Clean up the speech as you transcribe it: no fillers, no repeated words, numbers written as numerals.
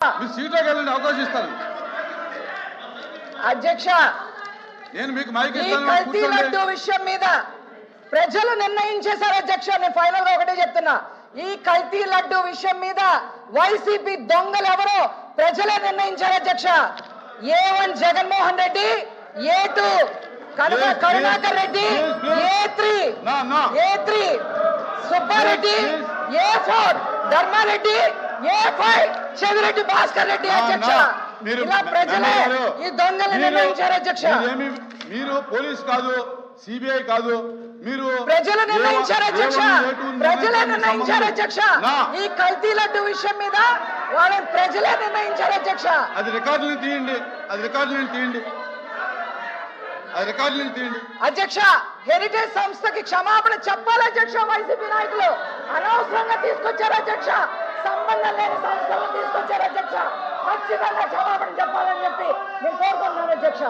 మీ సీట్లోకి వెళ్ళండి, అవకాశం ఇస్తాను. అధ్యక్ష, నేను మీకు మైక్ ఈ ఇస్తాను, కల్తీ కూర్చోండి. లడ్డు విషయం మీద ప్రజలు నిర్ణయించేశారు అధ్యక్ష. నేను ఫైనల్ గా ఒకటే చెప్తున్నా, ఈ కల్తీ లడ్డు విషయం మీద వైసీపీ దొంగలు ఎవరో ప్రజలే నిర్ణయించారు అధ్యక్ష. A1 Jaganmohan Reddy, A2 Karunakar Reddy, A3 Subbareddy, A4 Dharmareddy, A5 Chevireddy Bhaskar Reddy అధ్యక్ష. ఇలా ప్రజలే ఈ దొంగలు నిర్ణయించారు అధ్యక్ష. మీరు పోలీస్ కాదు, సిబిఐ కాదు, మీరు ప్రజలు నిర్ణయించారు అధ్యక్ష. ప్రజలే నిర్ణయించారు అధ్యక్ష. ఈ కల్తీ లడ్డు విషయం మీద వాళ్ళని ప్రజలే నిర్ణయించారు అధ్యక్ష. అది రికార్డులను తీయండి, అది రికార్డులను తీయండి, అది రికార్డులను తీయండి. అధ్యక్ష, హెరిటేజ్ సంస్థకి క్షమాపణ చెప్పాలి అధ్యక్ష. వైసీపీ నాయకులు అనవసరంగా తీసుకొచ్చారు అధ్యక్ష. సంబంధం లేని సంస్థలను తీసుకొచ్చారు అధ్యక్ష. ఖచ్చితంగా క్షమాపణ చెప్పాలని చెప్పి నేను కోరుకుంటున్నాను అధ్యక్ష.